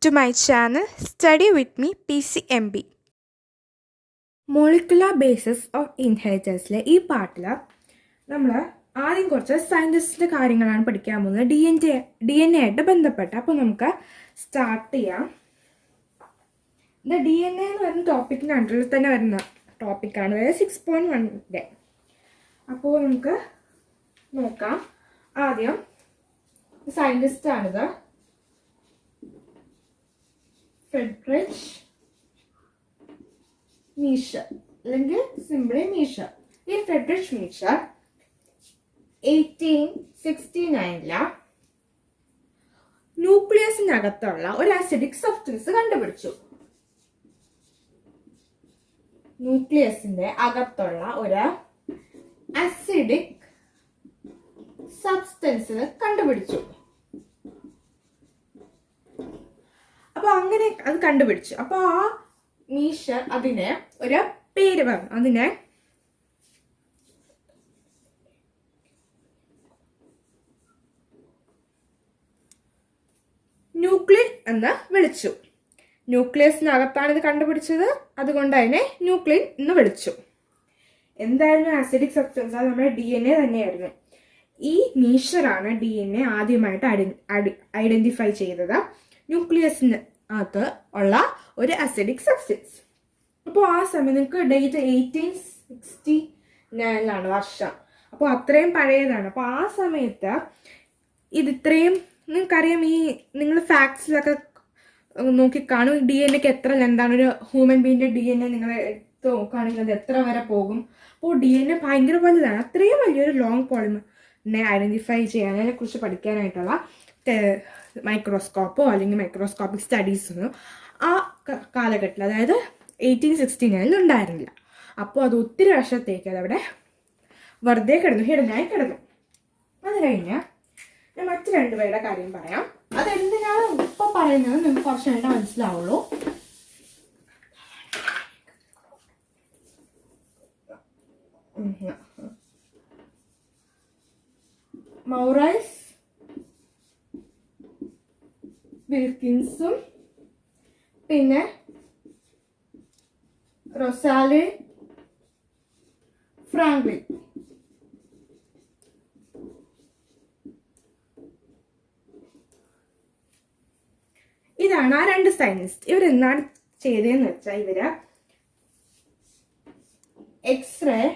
to my channel Study with me PCMB. Molecular basis of ഇൻഹെറിറ്റൻസിലെ ഈ പാർട്ടിൽ നമ്മൾ ആദ്യം കുറച്ച് സയൻറ്റിസ്റ്റിൻ്റെ കാര്യങ്ങളാണ് പഠിക്കാൻ പോകുന്നത് ഡി എൻ എ ആയിട്ട് ബന്ധപ്പെട്ട്. അപ്പോൾ നമുക്ക് സ്റ്റാർട്ട് ചെയ്യാം. ഇത് ഡി എൻ എ എന്ന് പറയുന്ന ടോപ്പിക്കിൻ്റെ അണ്ടറിൽ തന്നെ വരുന്ന ടോപ്പിക്കാണ്, അതായത് 6.1. അപ്പോൾ നമുക്ക് നോക്കാം. ആദ്യം സയൻറ്റിസ്റ്റാണിത്, ഫ്രെഡറിക് മീഷർ അല്ലെങ്കിൽ സിംപ്ലി മീഷർ. ഈ ഫ്രെഡറിക് മീഷർ 1869 ന്യൂക്ലിയസിനകത്തുള്ള ഒരു അസിഡിക് സബ്സ്റ്റൻസ് കണ്ടുപിടിച്ചു. ന്യൂക്ലിയസിന്റെ അകത്തുള്ള ഒരു അസിഡിക് സബ്സ്റ്റൻസ് കണ്ടുപിടിച്ചു. അപ്പൊ അങ്ങനെ അത് കണ്ടുപിടിച്ചു. അപ്പൊ ആ മീഷർ അതിന് ഒരു പേര് പറഞ്ഞു. അതിനെ ന്യൂക്ലിയൻ എന്ന് വിളിച്ചു. ന്യൂക്ലിയസിനകത്താണ് ഇത് കണ്ടുപിടിച്ചത്, അതുകൊണ്ട് അതിനെ ന്യൂക്ലിയൻ എന്ന് വിളിച്ചു. എന്തായിരുന്നു ആസിഡിക് സബ്സ്റ്റൻസ്? അത് നമ്മുടെ ഡി എൻ എ തന്നെയായിരുന്നു. ഈ മീഷറാണ് ഡി എൻ എ ആദ്യമായിട്ട് ഐഡന്റിഫൈ ചെയ്തത്, ന്യൂക്ലിയസിന് അകത്ത് ഉള്ള ഒരു അസിഡിക് സബ്സ്റ്റൻസ്. അപ്പോൾ ആ സമയം നിങ്ങൾക്ക് ഡേറ്റ് 1869 വർഷം. അപ്പോൾ അത്രയും പഴയതാണ്. അപ്പോൾ ആ സമയത്ത് ഇത്രയും നിങ്ങൾക്കറിയാം, ഈ നിങ്ങൾ ഫാക്ട്സിലൊക്കെ നോക്കിക്കാണും ഡി എൻ എക്ക് എത്ര ലെന്താണ്. ഒരു ഹ്യൂമൻ ബീങ്ങിന്റെ ഡി എൻ എ നിങ്ങൾ എടുത്ത് നോക്കുകയാണെങ്കിൽ അത് എത്ര വരെ പോകും. അപ്പോൾ ഡി എൻ എ ഭയങ്കര വലുതാണ്. അത്രയും വലിയൊരു ലോങ് പോളിമറിനെ ഐഡന്റിഫൈ ചെയ്യാൻ, അതിനെക്കുറിച്ച് പഠിക്കാനായിട്ടുള്ള മൈക്രോസ്കോപ്പോ അല്ലെങ്കിൽ മൈക്രോസ്കോപ്പിക് സ്റ്റഡീസൊന്നും ആ കാലഘട്ടത്തിൽ, അതായത് 1869 ഉണ്ടായിരുന്നില്ല. അപ്പോൾ അത് ഒത്തിരി വർഷത്തേക്ക് അതവിടെ വെറുതെ ഹിഡനായി കിടന്നു. അത് കഴിഞ്ഞ് ഞാൻ മറ്റു രണ്ടുപേരുടെ കാര്യം പറയാം. അതെന്തിനാണ് ഇപ്പൊ പറയുന്നത് നിങ്ങൾക്ക് കുറച്ച് കഴിഞ്ഞാൽ മനസ്സിലാവുള്ളൂ. മൗറൈസ് വിൽക്കിൻസും പിന്നെ റൊസാലി ഫ്രാങ്ക്ലിൻ. ഇതാണ് ആ രണ്ട് സയന്റിസ്റ്റ്. ഇവരെന്താണ് ചെയ്തതെന്ന് വെച്ചാൽ ഇവര് എക്സ്റേ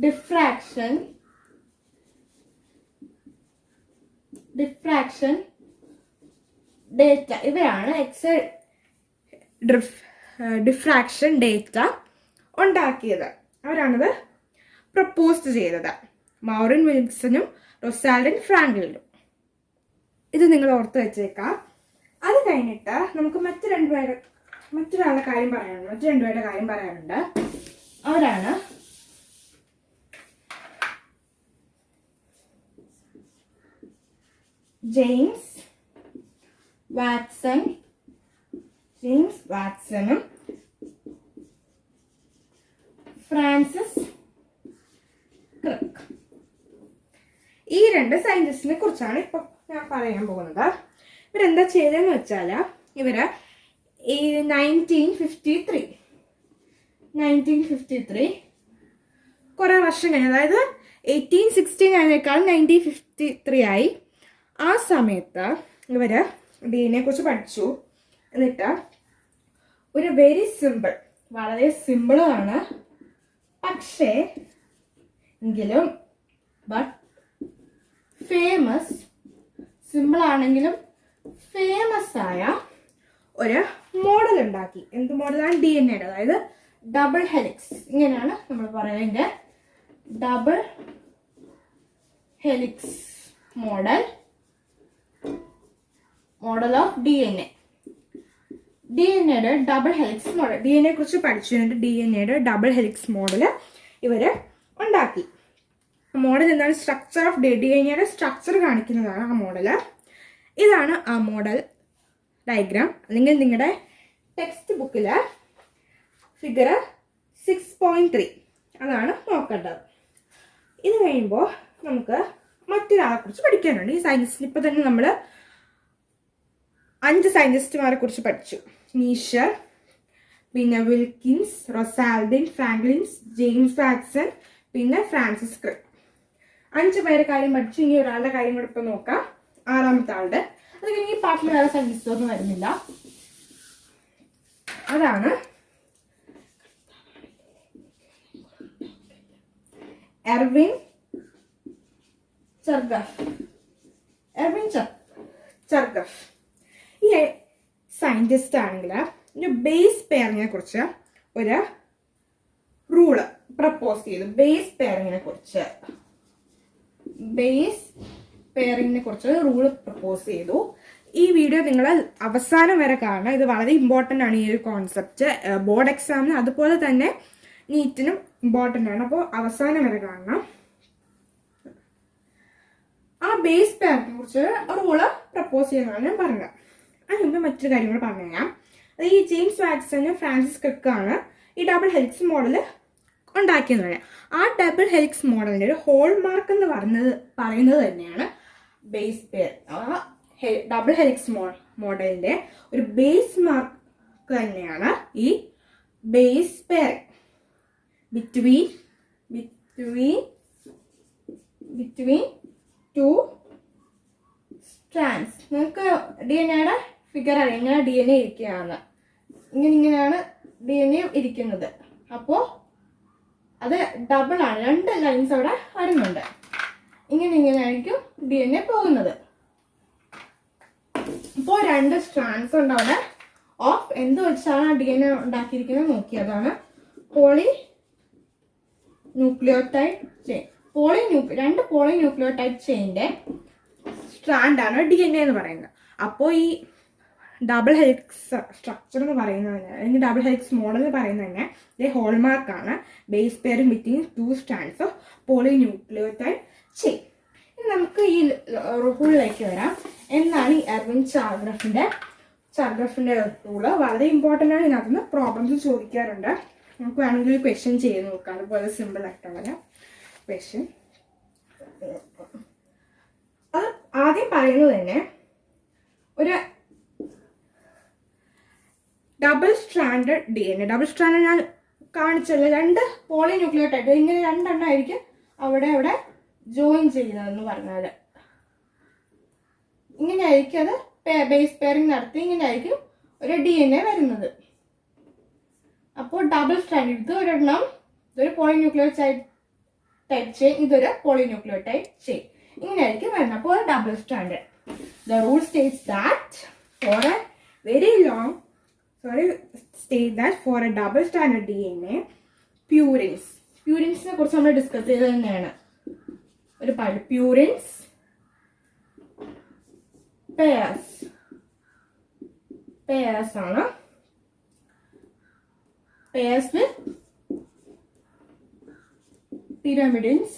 ഡിഫ്രാക്ഷൻ ഡേറ്റ, ഇവരാണ് എക്സ്റേ ഡിഫ്രാക്ഷൻ ഡേറ്റ ഉണ്ടാക്കിയത്. അവരാണത് പ്രപ്പോസ് ചെയ്തത്, മൗറിൻ വിൽസണും റൊസാൽഡ് ഫ്രാങ്ക്ലിനും. ഇത് നിങ്ങൾ ഓർത്ത് വെച്ചേക്കാം. അത് കഴിഞ്ഞിട്ട് നമുക്ക് മറ്റൊരാളുടെ കാര്യം പറയാനുണ്ട്. മറ്റു രണ്ടുപേരുടെ കാര്യം പറയാനുണ്ട്. അവരാണ് ജെയിംസ് വാട്സണും ഫ്രാൻസിസ് ക്രിക്ക്. ഈ രണ്ട് സയന്റിസ്റ്റിനെ കുറിച്ചാണ് ഇപ്പൊ ഞാൻ പറയാൻ പോകുന്നത്. ഇവരെന്താ ചെയ്തതെന്ന് വെച്ചാൽ ഇവര് 1953 കുറെ വർഷം കഴിഞ്ഞ്, അതായത് 1869 1953 ആയി. ആ സമയത്ത് ഇവര് ഡി എൻ എ കുറിച്ച് പഠിച്ചു. എന്നിട്ട് ഒരു വളരെ സിമ്പിളാണ്, പക്ഷേ എങ്കിലും സിമ്പിൾ ആണെങ്കിലും ഫേമസ് ആയ ഒരു മോഡൽ ഉണ്ടാക്കി. എന്ത് മോഡലാണ്? ഡി എൻ എയുടെ, അതായത് ഡബിൾ ഹെലിക്സ്. ഇങ്ങനെയാണ് നമ്മൾ പറയുന്നത്, double helix model of D N A. D N എയുടെ double helix model, D N A കുറിച്ച് പഠിച്ചിട്ടുണ്ട്. ഡി എൻ എയുടെ ഡബിൾ ഹെലിക്സ് മോഡൽ ഇവര് ഉണ്ടാക്കി. മോഡൽ എന്താണ്? സ്ട്രക്ചർ ഓഫ് ഡി എൻ എയുടെ സ്ട്രക്ചർ കാണിക്കുന്നതാണ് ആ മോഡല്. ഇതാണ് ആ മോഡൽ ഡയഗ്രാം, അല്ലെങ്കിൽ നിങ്ങളുടെ ടെക്സ്റ്റ് ബുക്കില് ഫിഗർ 6.3 അതാണ് നോക്കേണ്ടത്. ഇത് കഴിയുമ്പോൾ നമുക്ക് മറ്റൊരാളെ കുറിച്ച് പഠിക്കാനുണ്ട്. ഈ സയൻസിൽ ഇപ്പൊ തന്നെ നമ്മൾ 5 സയന്റിസ്റ്റുമാരെ കുറിച്ച് പഠിച്ചു. നീഷർ, പിന്നെ വിൽക്കിൻസ്, റൊസാൽഡിൻ, ഫ്രാങ്ക്ലിൻസ്, ജെയിംസ് വാട്സൺ, പിന്നെ ഫ്രാൻസിസ് ക്രിക്ക്. 5 പേരെ കാര്യം പഠിച്ചു. ഇനി ഒരാളുടെ കാര്യം കൂടെ ഇപ്പൊ നോക്കാം. 6ാമത്തെ ആളുടെ. അത് കഴിഞ്ഞ് ഈ പാട്ടിൽ വേറെ സയന്റിസ്റ്റ് ഒന്നും വരുന്നില്ല. അതാണ് എർവിൻ ചർഗഫ്. ഈ സയന്റിസ്റ്റ് ആണെങ്കിൽ ഒരു ബേസ് പെയറിങ്ങിനെ കുറിച്ച് ഒരു റൂള് പ്രപ്പോസ് ചെയ്തു. ബേസ് പെയറിങ്ങിനെ കുറിച്ച് റൂള് പ്രപ്പോസ് ചെയ്തു. ഈ വീഡിയോ നിങ്ങൾ അവസാനം വരെ കാണണം. ഇത് വളരെ ഇമ്പോർട്ടൻ്റ് ആണ്. ഈ ഒരു കോൺസെപ്റ്റ് ബോർഡ് എക്സാമിന് അതുപോലെ തന്നെ നീറ്റിനും ഇമ്പോർട്ടൻ്റ് ആണ്. അപ്പോൾ അവസാനം വരെ കാണണം. ആ ബേസ് പെയറിനെ കുറിച്ച് റൂള് പ്രപ്പോസ് ചെയ്യുന്നതാണ് ഞാൻ പറഞ്ഞത്. അതിന് മുമ്പ് മറ്റൊരു കാര്യം കൂടെ പറഞ്ഞു തരാം. ഈ ജെയിംസ് വാട്സനും ഫ്രാൻസിസ് ക്രിക്കാണ് ഈ ഡബിൾ ഹെലിക്സ് മോഡൽ ഉണ്ടാക്കിയെന്ന് പറയാം. ആ ഡബിൾ ഹെലിക്സ് മോഡലിന്റെ ഒരു ഹോൾ മാർക്ക് എന്ന് പറയുന്നത് തന്നെയാണ് ബേസ് പെയർ. ആ ഡബിൾ ഹെലിക്സ് മോഡലിന്റെ ഒരു ബേസ് മാർക്ക് തന്നെയാണ് ഈ ബേസ് പെയർ ബിറ്റ്വീൻ 2 സ്ട്രാൻഡ്സ്. നിങ്ങൾക്ക് DNA ഫിഗർ അറിയാം. ഇങ്ങനെ DNA ഇരിക്കുകയാണ്. ഇങ്ങനെയാണ് DNA ഇരിക്കുന്നത്. അപ്പോൾ അത് ഡബിൾ ആണ്. 2 ലൈൻസ് അവിടെ വരുന്നുണ്ട്. ഇങ്ങനെയായിരിക്കും DNA പോകുന്നത്. അപ്പോൾ 2 സ്ട്രാൻഡ്സ് ഉണ്ട് അവിടെ. ഓഫ് എന്ത് വെച്ചാണ് DNA ഉണ്ടാക്കിയിരിക്കുന്നത് നോക്കി. അതാണ് poly nucleotide chain. 2 poly nucleotide ചെയിൻ്റെ സ്ട്രാൻഡാണ് DNA എന്ന് പറയുന്നത്. അപ്പോൾ ഈ ഡബിൾ ഹെലിക്സ് സ്ട്രക്ചർ എന്ന് പറയുന്നത് തന്നെ, അല്ലെങ്കിൽ ഡബിൾ ഹെലിക്സ് മോഡൽ എന്ന് പറയുന്നത് തന്നെ ഹോൾമാർക്കാണ്. Base pairing between 2 strands of poly nucleotide chain. ഇനി നമുക്ക് ഈ റൂളിലേക്ക് വരാം. എന്നാണ് ഈ എർവിൻ ചാർഗ്രഫിന്റെ റൂള്. വളരെ ഇമ്പോർട്ടൻ്റ് ആണ്. ഇതിനകത്തുനിന്ന് പ്രോബ്ലംസ് ചോദിക്കാറുണ്ട്. നമുക്ക് വേണമെങ്കിൽ ഒരു ക്വസ്റ്റ്യൻ ചെയ്ത് നോക്കാം. അതുപോലെ സിമ്പിൾ ആയിട്ടുള്ള ക്വസ്റ്റ്യൻ. അത് ആദ്യം പറയുന്നത് തന്നെ ഒരു double stranded DNA. Double strand ഞാൻ കാണിച്ചല്ലോ. 2 പോളി ന്യൂക്ലിയോടൈഡ് ഇങ്ങനെ 2 എണ്ണം ആയിരിക്കും അവിടെ ജോയിൻ ചെയ്യുന്നതെന്ന് പറഞ്ഞാൽ ഇങ്ങനെയായിരിക്കും. അത് ബേസ് പെയറിംഗ് നടത്തി ഇങ്ങനെയായിരിക്കും ഒരു DNA വരുന്നത്. അപ്പോൾ ഡബിൾ സ്ട്രാൻഡ് ഇതൊരെണ്ണം, ഇതൊരു പോളി ന്യൂക്ലിയോടൈഡ് ടൈപ്പ് ചെയിൻ, ഇതൊരു പോളി ന്യൂക്ലിയോടൈഡ് ചെയിൻ. ഇങ്ങനെയായിരിക്കും വരുന്നത്. അപ്പോൾ double strand. The rule states that for a double stranded DNA, purines കുറിച്ച് നമ്മൾ ഡിസ്കസ് ചെയ്തത് തന്നെയാണ്. ഒരു purines pairs ആണ്. pairs with pyrimidines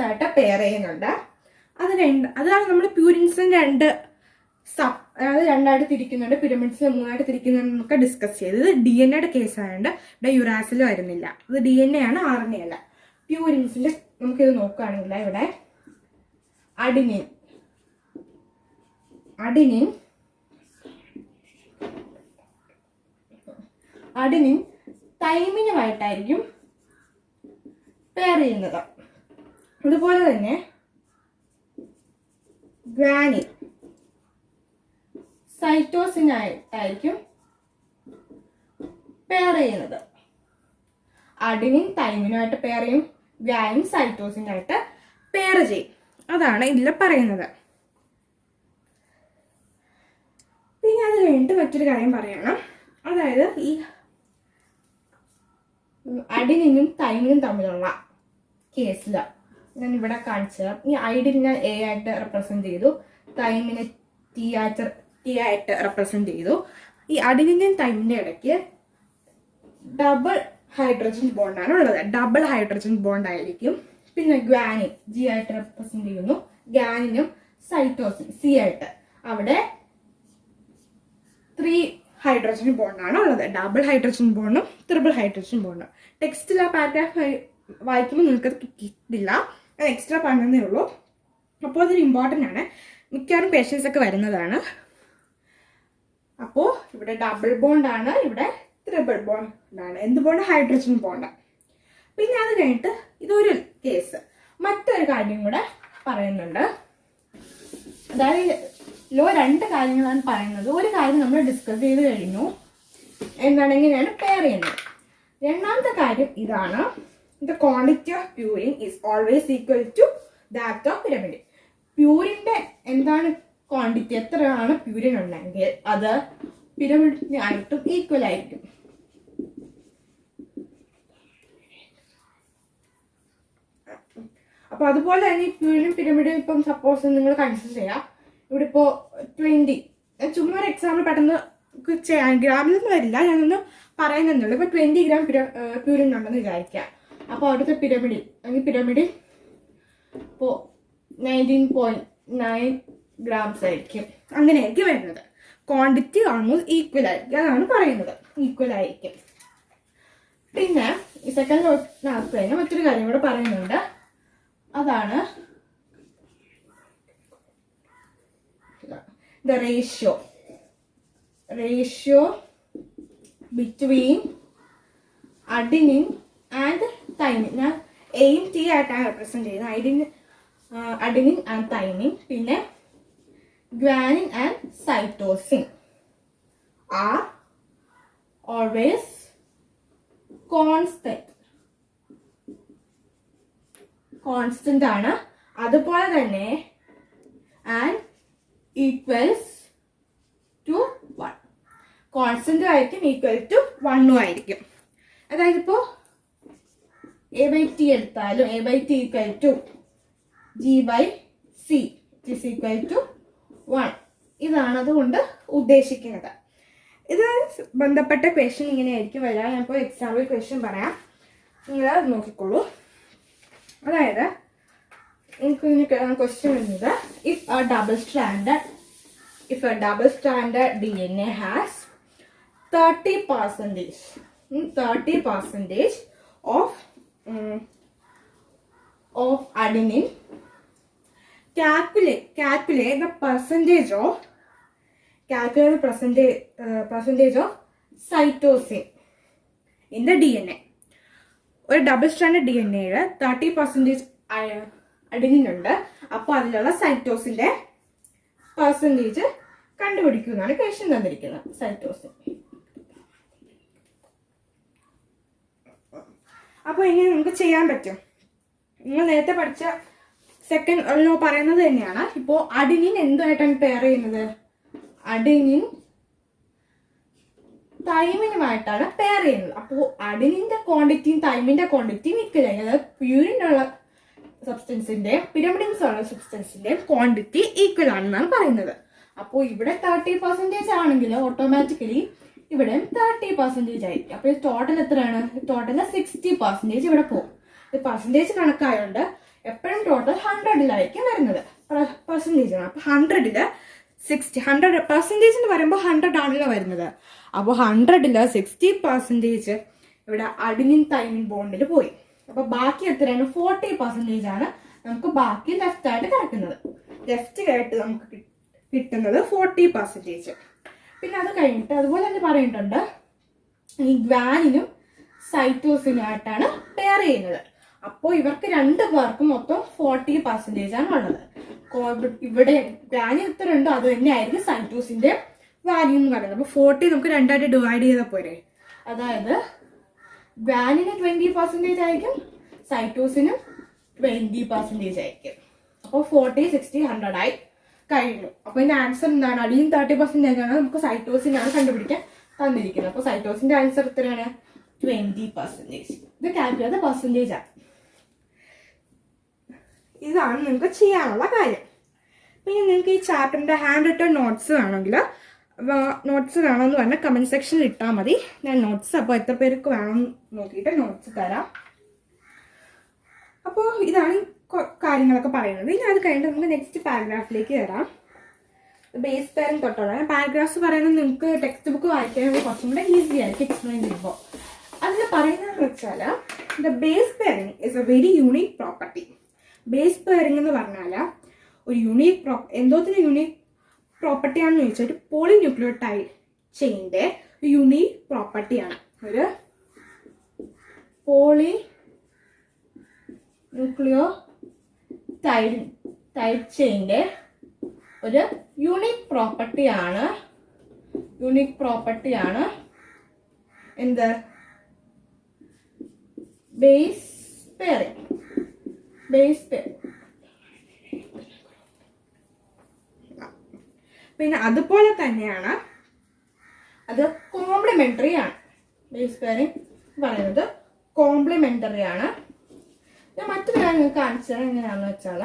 ആയിട്ട് പെയർ ചെയ്യുന്നുണ്ട്. അതാണ് നമ്മൾ പ്യൂരിൻസിന് 2 അതായത് 2 ആയിട്ട് തിരിക്കുന്നുണ്ട്, പിരമിഡ്സിന് 3 ആയിട്ട് തിരിക്കുന്നുണ്ടെന്നൊക്കെ ഡിസ്കസ് ചെയ്തത്. DNA കേസ് ആയതുകൊണ്ട് ഇവിടെ യുറാസിൽ വരുന്നില്ല. ഇത് DNA ആണ്, RNA അല്ല. പ്യൂരിൻസിന്റെ നമുക്കിത് നോക്കുകയാണെങ്കിൽ ഇവിടെ അഡിനിൻ തൈമിനുമായിട്ടായിരിക്കും പെയർ ചെയ്യുന്നത്. അതുപോലെ തന്നെ ഗ്വാനിൻ സൈറ്റോസിനായിട്ടായിരിക്കും പെയർ ചെയ്യുന്നത്. അഡിനിൻ തൈമിനുമായിട്ട് പെയർ ചെയ്യും, ഗ്വാനിൻ സൈറ്റോസിനായിട്ട് പെയർ ചെയ്യും. അതാണ് ഇതിൽ പറയുന്നത്. പിന്നെ അത് കഴിഞ്ഞിട്ട് മറ്റൊരു കാര്യം പറയണം. അതായത് ഈ അഡിനിനും തൈമിനും തമ്മിലുള്ള കേസിൽ ഞാൻ ഇവിടെ കാണിച്ചത്, ഈ ഐഡിനെ A ആയിട്ട് റെപ്രസെന്റ് ചെയ്തു, തൈമിനെ T ആയിട്ട് റെപ്രസെന്റ് ചെയ്തു. ഈ അഡിനിന്റെയും തൈമിന്റെ ഇടയ്ക്ക് ഡബിൾ ഹൈഡ്രജൻ ബോണ്ടാണ് ഉള്ളത്. ഡബിൾ ഹൈഡ്രജൻ ബോണ്ട് ആയിരിക്കും. പിന്നെ ഗ്വാനിൻ G ആയിട്ട് റെപ്രസെന്റ് ചെയ്യുന്നു, ഗ്വാനിനും സൈറ്റോസിൻ C ആയിട്ട്. അവിടെ 3 ഹൈഡ്രജൻ ബോണ്ടാണ് ഉള്ളത്. ഡബിൾ ഹൈഡ്രജൻ ബോണ്ടും ട്രിപ്പിൾ ഹൈഡ്രജൻ ബോണ്ടും. ടെക്സ്റ്റിൽ ആ പാരഗ്രാഫ് വായിക്കുമ്പോൾ നിങ്ങൾക്കത് കിട്ടില്ല, അത് എക്സ്ട്രാ പറഞ്ഞതേ ഉള്ളൂ. അപ്പോൾ അതൊരു ഇമ്പോർട്ടൻ്റ് ആണ്, മിക്കവാറും പേഷ്യൻസ് ഒക്കെ വരുന്നതാണ്. അപ്പോൾ ഇവിടെ ഡബിൾ ബോണ്ടാണ്, ഇവിടെ ട്രിപ്പിൾ ബോണ്ടാണ്. എന്ത് ബോണ്ട്? Hydrogen bond. പിന്നെ അത് കഴിഞ്ഞിട്ട് ഇതൊരു കേസ്. മറ്റൊരു കാര്യം കൂടെ പറയുന്നുണ്ട്. അതായത് ലോ 2 കാര്യങ്ങളാണ് പറയുന്നത്. ഒരു കാര്യം നമ്മൾ ഡിസ്കസ് ചെയ്ത് കഴിഞ്ഞു, എന്താണ്, എങ്ങനെയാണ് പെയർ ചെയ്യുന്നത്. രണ്ടാമത്തെ കാര്യം ഇതാണ്, the quantity of purine is always equal to that of pyramid. പ്യൂരിന്റെ എന്താണ് ക്വാണ്ടിറ്റി, എത്രയാണ് പ്യൂരിൻ ഉണ്ടെങ്കിൽ അത് പിരമിഡിനായിട്ടും ഈക്വൽ ആയിരിക്കും. അപ്പൊ അതുപോലെ തന്നെ ഈ പ്യൂരിൻ പിരമിഡ് ഇപ്പം സപ്പോസ് നിങ്ങൾ കൺസിഡർ ചെയ്യാം, ഇവിടെ ഇപ്പോൾ 20, ചുമ്മാ ഒരു എക്സാമ്പിൾ പെട്ടെന്ന് ചെയ്യാൻ, ഗ്രാമിലൊന്നും വരില്ല, ഞാനൊന്ന് പറയുന്നുള്ളൂ. ഇപ്പൊ 20 ഗ്രാം പ്യൂരിൻ ഉണ്ടെന്ന് വിചാരിക്കാം. അപ്പോൾ അവിടുത്തെ പിരമിഡിൽ അല്ലെങ്കിൽ പിരമിഡിൽ ഇപ്പോൾ 19.9 ഗ്രാംസ് ആയിരിക്കും, അങ്ങനെയായിരിക്കും വരുന്നത്. ക്വാണ്ടിറ്റി ഓൾമോസ്റ്റ് ഈക്വൽ ആയിരിക്കും, അതാണ് പറയുന്നത്, ഈക്വൽ ആയിരിക്കും. പിന്നെ ഈ സെക്കൻഡ് നോട്ടിനകത്ത് തന്നെ മറ്റൊരു കാര്യം കൂടെ പറയുന്നുണ്ട്, അതാണ് the ratio between adenine and thymine. ഞാൻ എയും ടി ആയിട്ടാണ് റെപ്രസെന്റ് ചെയ്യുന്നത്, adenine and thymine. പിന്നെ guanine and cytosine are always constant ആണ്. അതുപോലെ തന്നെ ആൻഡ് ഈക്വൽസ് ടു 1, കോൺസ്റ്റന്റും ആയിരിക്കും, ഈക്വൽ ടു 1 ആയിരിക്കും. അതായത് ഇപ്പോൾ a/t എടുത്താലും a/t equal to g/c is equal to 1. ഇതാണ് അതുകൊണ്ട് ഉദ്ദേശിക്കുന്നത്. ഇത് ബന്ധപ്പെട്ട ക്വസ്റ്റ്യൻ ഇങ്ങനെയായിരിക്കും വരിക. ഞാനിപ്പോൾ എക്സാമ്പിൾ ക്വസ്റ്റ്യൻ പറയാം, നിങ്ങൾ നോക്കിക്കോളൂ. അതായത് എനിക്ക് ക്വസ്റ്റ്യൻ വരുന്നത്, if a double stranded DNA has 30% of adenine, calculate the percentage of cytosine in the DNA. ഒരു ഡബിൾ സ്റ്റാൻഡേർഡ് DNA 30% അഡിനിൻ ഉണ്ട്. അപ്പോൾ അതിലുള്ള സൈറ്റോസിന്റെ പെർസെൻറ്റേജ് കണ്ടുപിടിക്കുന്നതാണ് ക്വസ്റ്റ്യൻ തന്നിരിക്കുന്നത്. സൈറ്റോസിൻ. അപ്പോൾ എങ്ങനെ നമുക്ക് ചെയ്യാൻ പറ്റും? നിങ്ങൾ നേരത്തെ പഠിച്ച സെക്കൻഡ് ലോ പറയുന്നത് തന്നെയാണ്. ഇപ്പോൾ അഡിനിൻ എന്തുമായിട്ടാണ് പെയർ ചെയ്യുന്നത്? അഡിനിൻ തൈമിനുമായിട്ടാണ് പെയർ ചെയ്യുന്നത്. അപ്പോൾ അഡിനിന്റെ ക്വാണ്ടിറ്റിയും തൈമിന്റെ ക്വാണ്ടിറ്റിയും ഈക്വൽ ആയി. അതായത് പ്യൂരിനുള്ള സബ്സ്റ്റൻസിന്റെയും പിരമിഡിൻസ് ഉള്ള സബ്സ്റ്റൻസിന്റെയും ക്വാണ്ടിറ്റി ഈക്വൽ ആണെന്നാണ് പറയുന്നത്. അപ്പോൾ ഇവിടെ 30% ആണെങ്കിൽ ഓട്ടോമാറ്റിക്കലി ഇവിടെ 30% ആയിരിക്കും. അപ്പോൾ ടോട്ടൽ എത്രയാണ്? ടോട്ടൽ 60% ഇവിടെ പോകും. ഇത് പെർസെൻറ്റേജ് കണക്കായതുകൊണ്ട് എപ്പോഴും ടോട്ടൽ 100-ലായിരിക്കും വരുന്നത്. പെർസെൻറ്റേജ് ആണ്. അപ്പോൾ 100-ല് 60, 100% എന്ന് പറയുമ്പോൾ 100 ആണല്ലോ വരുന്നത്. അപ്പോൾ 100-ല് 60% ഇവിടെ അഡിനിൻ തൈമിൻ ബോണ്ടിൽ പോയി. അപ്പോൾ ബാക്കി എത്രയാണ്? 40% ആണ് നമുക്ക് ബാക്കി ലെഫ്റ്റ് ആയിട്ട് കിടക്കുന്നത്. ലെഫ്റ്റ് ആയിട്ട് നമുക്ക് കിട്ടുന്നത് 40%. പിന്നെ അത് കഴിഞ്ഞിട്ട് അതുപോലെ തന്നെ പറയുന്നുണ്ട്, ഈ ഗ്വാനിനും സൈറ്റോസിനുമായിട്ടാണ് പെയർ ചെയ്യുന്നത്. അപ്പോൾ ഇവർക്ക് 2 പേർക്കും മൊത്തം 40% ആണ് ഉള്ളത്. ഇവിടെ ഗ്വാനിൻ എത്ര ഉണ്ടോ അത് തന്നെ ആയിരിക്കും സൈറ്റോസിന്റെ വാല്യൂ എന്ന് പറയുന്നത്. അപ്പോൾ 40 നമുക്ക് 2ആയിട്ട് ഡിവൈഡ് ചെയ്താൽ പോരെ. അതായത് ഗ്വാനിന് 20% ആയിരിക്കും, സൈറ്റോസിനും 20% ആയിരിക്കും. അപ്പോൾ 40, 60, 100 ആയി കഴിഞ്ഞു. അപ്പോൾ ഇതിന്റെ ആൻസർ എന്താണ്? അടിയും 30% ആണ് നമുക്ക് സൈറ്റോസിനാണ് കണ്ടുപിടിക്കാൻ തന്നിരിക്കുന്നത്. അപ്പോൾ സൈറ്റോസിന്റെ ആൻസർ എത്രയാണ്? 20%. ഇത് കാൽക്കുലേറ്റ് പെർസെൻറ്റേജ് ആണ്. ഇതാണ് നിങ്ങൾക്ക് ചെയ്യാനുള്ള കാര്യം. പിന്നെ നിങ്ങൾക്ക് ഈ ചാപ്റ്ററിന്റെ ഹാൻഡ് റിട്ടൺ നോട്ട്സ് വേണമെങ്കിൽ വേണമെന്ന് പറഞ്ഞാൽ കമന്റ് സെക്ഷനിൽ ഇട്ടാൽ മതി. ഞാൻ നോട്ട്സ് അപ്പോൾ എത്ര പേർക്ക് വേണം നോക്കിയിട്ട് നോട്ട്സ് തരാം. അപ്പോൾ ഇതാണ് കാര്യങ്ങളൊക്കെ പറയുന്നത്. ഇനി അത് കഴിഞ്ഞിട്ട് നമുക്ക് നെക്സ്റ്റ് പാരഗ്രാഫിലേക്ക് വരാം. ബേസ് പെയറിംഗ് തൊട്ടുള്ള പാരഗ്രാഫ്സ് പറയുന്നത് നിങ്ങൾക്ക് ടെക്സ്റ്റ് ബുക്ക് വായിക്കാൻ കുറച്ചും കൂടെ ഈസി ആയിരിക്കും എക്സ്പ്ലെയിൻ ചെയ്യുമ്പോൾ. അതിൽ പറയുന്നതെന്ന് വെച്ചാൽ the base pairing is A very unique property. Base pairing എന്ന് പറഞ്ഞാൽ ഒരു യൂണീക് എന്തോത്തിന് യൂണീക് പ്രോപ്പർട്ടിയാണെന്ന് ചോദിച്ചാൽ ഒരു പോളിന്യൂക്ലിയോടൈഡ് ചെയിൻ്റെ യൂണീക് പ്രോപ്പർട്ടിയാണ്. ഒരു പോളിന്യൂക്ലിയോടൈഡ് ചെയിൻ്റെ ഒരു യൂണീക് പ്രോപ്പർട്ടിയാണ് എന്ത്? Base pairing. പിന്നെ അതുപോലെ തന്നെയാണ് അത് കോംപ്ലിമെന്ററി ആണ്. ബേസ് പെയറിംഗ് പറയുന്നത് കോംപ്ലിമെന്ററി ആണ്. ഞാൻ മറ്റൊരു കാര്യം നിങ്ങൾക്ക് കാണിച്ചു തരാം. എങ്ങനെയാണെന്ന് വെച്ചാൽ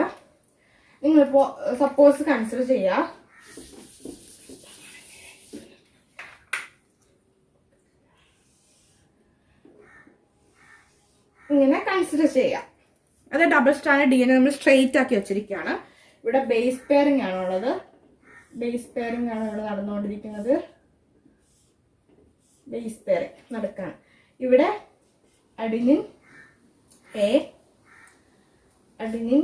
നിങ്ങളിപ്പോൾ സപ്പോസ് കൺസിഡർ ചെയ്യുക, ഇങ്ങനെ കൺസിഡർ ചെയ്യാം. അത് ഡബിൾ സ്റ്റാൻഡേർഡ് DNA നമ്മൾ സ്ട്രെയിറ്റ് ആക്കി വെച്ചിരിക്കുകയാണ്. ഇവിടെ ബേസ് പെയറിംഗ് ആണുള്ളത്. ഇവിടെ നടന്നുകൊണ്ടിരിക്കുന്നത്. ബേസ് പെയറിംഗ് നടക്കാണ്. ഇവിടെ adenine A, adenine,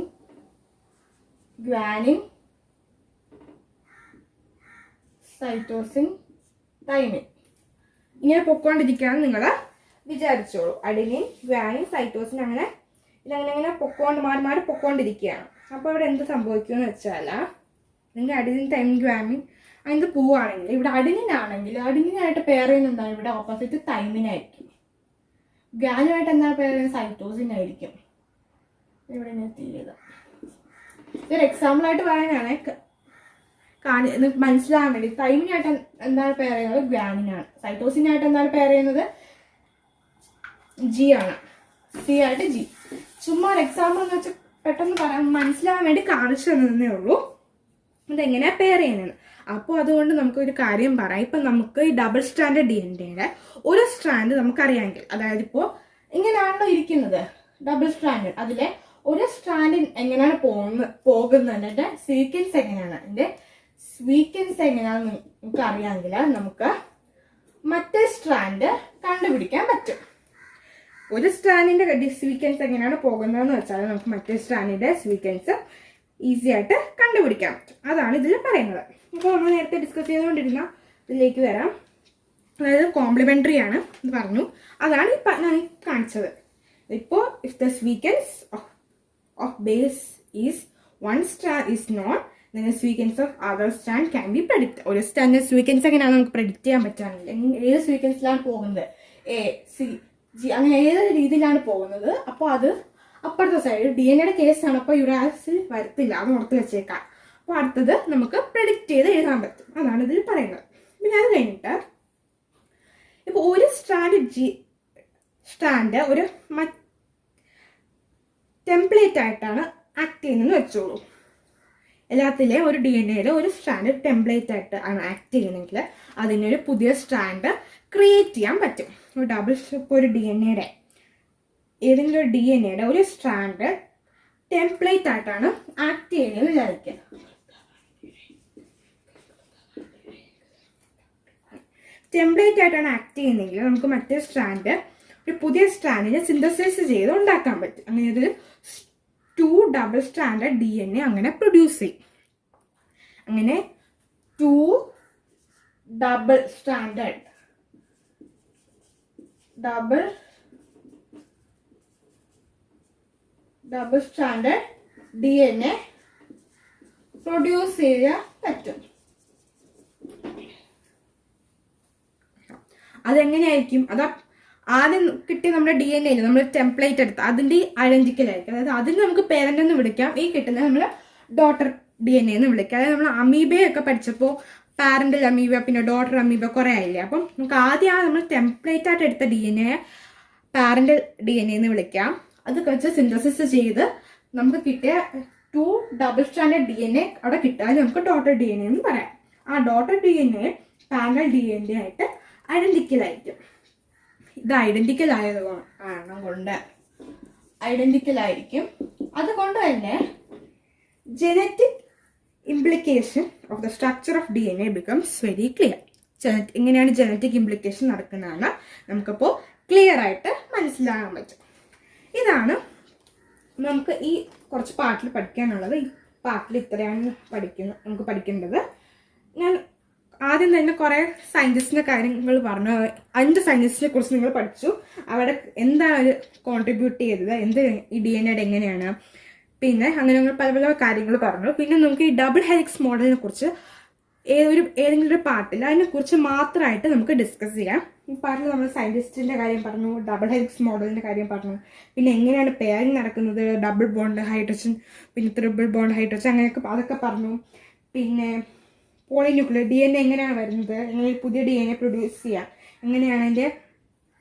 guanine, cytosine, thymine ഇങ്ങനെ പൊക്കോണ്ടിരിക്കുകയാണ് നിങ്ങൾ വിചാരിച്ചോളൂ. അഡിനിൻ, ഗ്വാനിൻ, സൈറ്റോസിൻ അങ്ങനെ ഇതങ്ങനെ മാറി പൊക്കോണ്ടിരിക്കുകയാണ്. അപ്പോൾ ഇവിടെ എന്ത് സംഭവിക്കുമെന്ന് വെച്ചാൽ നിങ്ങൾ അഡിനിൻ, തൈമിൻ, ഗ്വാനിൻ അതിന് പോവുകയാണെങ്കിൽ ഇവിടെ അഡിനിനായിട്ട് പെയർ ചെയ്യുന്ന എന്താണ്? ഇവിടെ ഓപ്പോസിറ്റ് തൈമിനായിരിക്കും. ഗ്വാനുമായിട്ട് എന്താണ് പെയർ ചെയ്യുന്നത്? സൈറ്റോസിൻ ആയിരിക്കും. ഇവിടെ ഇതൊരു എക്സാമ്പിളായിട്ട് പറയാനാണ് മനസ്സിലാകാൻ വേണ്ടി. തൈമിനായിട്ട് എന്താണ് പെയർ ചെയ്യുന്നത്? ഗ്വാനിനാണ്. സൈറ്റോസിനായിട്ട് എന്താണ് പെയർ ചെയ്യുന്നത്? ജി ആണ്. സി ആയിട്ട് ജി. ചുമ്മാ ഒരു എക്സാമ്പിൾ എന്ന് വെച്ചാൽ പെട്ടെന്ന് മനസ്സിലാകാൻ വേണ്ടി കാണിച്ചു തന്നതേ ഉള്ളൂ ഇതെങ്ങനെയാ പെയർ ചെയ്യുന്നത്. അപ്പോൾ അതുകൊണ്ട് നമുക്കൊരു കാര്യം പറയാം. ഇപ്പം നമുക്ക് ഈ ഡബിൾ സ്റ്റാൻഡേർഡ് DNAയുടെ ഒരു സ്ട്രാൻഡ് നമുക്കറിയാമെങ്കിൽ, അതായത് ഇപ്പോൾ ഇങ്ങനെയാണല്ലോ ഇരിക്കുന്നത് ഡബിൾ സ്ട്രാൻഡേർഡ്, അതിലെ ഒരു സ്ട്രാൻഡ് എങ്ങനെയാണ് പോകുന്നതിൻ്റെ സീക്വൻസ് എങ്ങനെയാണെന്ന് നമുക്ക് അറിയാമെങ്കിൽ നമുക്ക് മറ്റേ സ്ട്രാൻഡ് കണ്ടുപിടിക്കാൻ പറ്റും. ഒരു സ്ട്രാൻഡിന്റെ സീക്വൻസ് എങ്ങനെയാണ് പോകുന്നതെന്ന് വെച്ചാൽ നമുക്ക് മറ്റേ സ്ട്രാൻഡിന്റെ സീക്വൻസ് ഈസി ആയിട്ട് കണ്ടുപിടിക്കാൻ പറ്റും. അതാണ് ഇതിൽ പറയുന്നത്. അപ്പോൾ നമ്മൾ നേരത്തെ ഡിസ്കസ് ചെയ്തുകൊണ്ടിരുന്ന ഇതിലേക്ക് വരാം. അതായത് കോംപ്ലിമെന്ററി ആണ് എന്ന് പറഞ്ഞു. അതാണ് ഞാൻ കാണിച്ചത്. ഇപ്പോൾ if the sequence of base is one strand is known, then the sequence of other strand can be predicted. ഒരു സ്റ്റാൻഡ് സീക്വൻസ് എങ്ങനെയാണ് നമുക്ക് പ്രെഡിക്റ്റ് ചെയ്യാൻ പറ്റുകയാണെങ്കിൽ ഏത് സീക്വൻസിലാണ് പോകുന്നത്, A, C, G അങ്ങനെ ഏത് രീതിയിലാണ് പോകുന്നത്. അപ്പോൾ അത് അപ്പുറത്തെ സൈഡ് DNAയുടെ കേസാണ്. അപ്പോൾ യുറാസിൽ വരത്തില്ല, അത് ഓർത്ത് വെച്ചേക്കാം. അപ്പോൾ അടുത്തത് നമുക്ക് പ്രെഡിക്റ്റ് ചെയ്ത് എഴുതാൻ പറ്റും. അതാണ് ഇതിൽ പറയുന്നത്. പിന്നെ അത് കഴിഞ്ഞിട്ട് ഇപ്പോൾ ഒരു സ്റ്റാൻഡ് ഒരു ടെംപ്ലേറ്റ് ആയിട്ടാണ് ആക്ട് ചെയ്യുന്നതെന്ന് വെച്ചോളൂ. എല്ലാത്തിലെ ഒരു DNAയുടെ ഒരു സ്ട്രാൻഡ് ടെംപ്ലേറ്റ് ആയിട്ട് ആണ് ആക്ട് ചെയ്യുന്നതെങ്കിൽ അതിനൊരു പുതിയ സ്ട്രാൻഡ് ക്രിയേറ്റ് ചെയ്യാൻ പറ്റും. ഒരു ഡബിൾ ഇപ്പോൾ ഒരു DNAയുടെ ഏതെങ്കിലും ഒരു DNAയുടെ ഒരു സ്ട്രാൻഡ് ടെംപ്ലേറ്റ് ആയിട്ടാണ് ആക്ട് ചെയ്യുന്നത് വിചാരിക്കുക. ടെംപ്ലേറ്റ് ആയിട്ടാണ് ആക്ട് ചെയ്യുന്നതെങ്കിൽ നമുക്ക് മറ്റേ സ്ട്രാൻഡ് ഒരു പുതിയ സ്ട്രാൻഡിനെ സിന്തസൈസ് ചെയ്ത് ഉണ്ടാക്കാൻ പറ്റും. അങ്ങനെ ഒരു 2 ഡബിൾ സ്റ്റാൻഡേർഡ് DNA അങ്ങനെ പ്രൊഡ്യൂസ് ചെയ്യും. അങ്ങനെ 2 ഡബിൾ സ്റ്റാൻഡേർഡ് DNA പ്രൊഡ്യൂസ് ചെയ്യാൻ പറ്റും. അതെങ്ങനെയായിരിക്കും? അതാ ആദ്യം കിട്ടിയ നമ്മുടെ DNA നമ്മൾ ടെംപ്ലേറ്റ് എടുത്ത് അതിന്റെ ഐഡന്റിക്കൽ ആയിരിക്കും. അതായത് അതിന് നമുക്ക് പേരന്റ് എന്ന് വിളിക്കാം. ഈ കിട്ടുന്നത് നമ്മൾ ഡോട്ടർ DNA എന്ന് വിളിക്കാം. അതായത് നമ്മൾ അമീബയൊക്കെ പഠിച്ചപ്പോൾ പാരന്റൽ അമീബ പിന്നെ ഡോട്ടർ അമീബ കുറെ ആയില്ലേ. അപ്പം നമുക്ക് ആദ്യം നമ്മൾ ടെംപ്ലേറ്റ് ആയിട്ട് എടുത്ത DNA പാരന്റൽ DNA എന്ന് വിളിക്കാം. അത് വെച്ച് സിന്തസിസ് ചെയ്ത് നമുക്ക് കിട്ടിയ 2 ഡബിൾ സ്റ്റാൻഡേർഡ് DNA അവിടെ കിട്ടാൻ നമുക്ക് ഡോട്ടർ DNA എന്ന് പറയാം. ആ ഡോട്ടർ DNA പാരന്റൽ DNA ആയിട്ട് ഐഡന്റിക്കൽ ആയിരിക്കും. ഇത് ഐഡന്റിക്കൽ ആയിരിക്കും. അതുകൊണ്ട് തന്നെ genetic implication of the structure of DNA becomes very clear. എങ്ങനെയാണ് ജനറ്റിക് ഇംപ്ലിക്കേഷൻ നടക്കുന്നതാണ് നമുക്കപ്പോൾ ക്ലിയർ ആയിട്ട് മനസ്സിലാകാൻ പറ്റും. ഇതാണ് നമുക്ക് ഈ കുറച്ച് പാർട്ടിൽ പഠിക്കാനുള്ളത്. ഈ പാർട്ടിൽ ഇത്രയാണ് നമുക്ക് പഠിക്കേണ്ടത്. ഞാൻ ആദ്യം തന്നെ കുറേ സയൻറ്റിസ്റ്റിൻ്റെ കാര്യങ്ങൾ പറഞ്ഞു. 5 സയൻറ്റിസ്റ്റിനെ കുറിച്ച് നിങ്ങൾ പഠിച്ചു. അവിടെ എന്താണ് അവർ കോൺട്രിബ്യൂട്ട് ചെയ്തത്, എന്ത് ഈ DNA എങ്ങനെയാണ്, പിന്നെ അങ്ങനെ പല പല കാര്യങ്ങൾ പറഞ്ഞു. പിന്നെ നമുക്ക് ഈ ഡബിൾ ഹെലിക്സ് മോഡലിനെ കുറിച്ച് ഏതെങ്കിലും ഒരു പാർട്ടിൽ അതിനെക്കുറിച്ച് മാത്രമായിട്ട് നമുക്ക് ഡിസ്കസ് ചെയ്യാം. ഈ പാർട്ടിൽ നമ്മൾ സയൻറ്റിസ്റ്റിൻ്റെ കാര്യം പറഞ്ഞു, ഡബിൾ ഹെലിക്സ് മോഡലിൻ്റെ കാര്യം പറഞ്ഞു, പിന്നെ എങ്ങനെയാണ് പെയറിങ് നടക്കുന്നത്, ഡബിൾ ബോണ്ട് ഹൈഡ്രജൻ, പിന്നെ ട്രിപ്പിൾ ബോണ്ട് ഹൈഡ്രജൻ, അങ്ങനെയൊക്കെ അതൊക്കെ പറഞ്ഞു. പിന്നെ പോളിന്യൂക്ലിയർ DNA എങ്ങനെയാണ് വരുന്നത്, എങ്ങനെ പുതിയ DNA പ്രൊഡ്യൂസ് ചെയ്യാം, എങ്ങനെയാണ് അതിൻ്റെ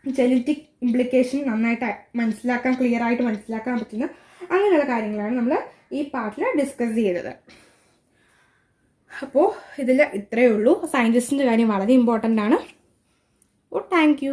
ജനറ്റിക് ഇംപ്ലിക്കേഷൻ നന്നായിട്ട് ക്ലിയർ ആയിട്ട് മനസ്സിലാക്കാൻ പറ്റുന്ന അങ്ങനെയുള്ള കാര്യങ്ങളാണ് നമ്മൾ ഈ പാർട്ടിൽ ഡിസ്കസ് ചെയ്തത്. അപ്പോൾ ഇതിൽ ഇത്രയേ ഉള്ളൂ. സയൻറ്റിസ്റ്റിൻ്റെ കാര്യം വളരെ ഇമ്പോർട്ടൻ്റ് ആണ്. Thank you.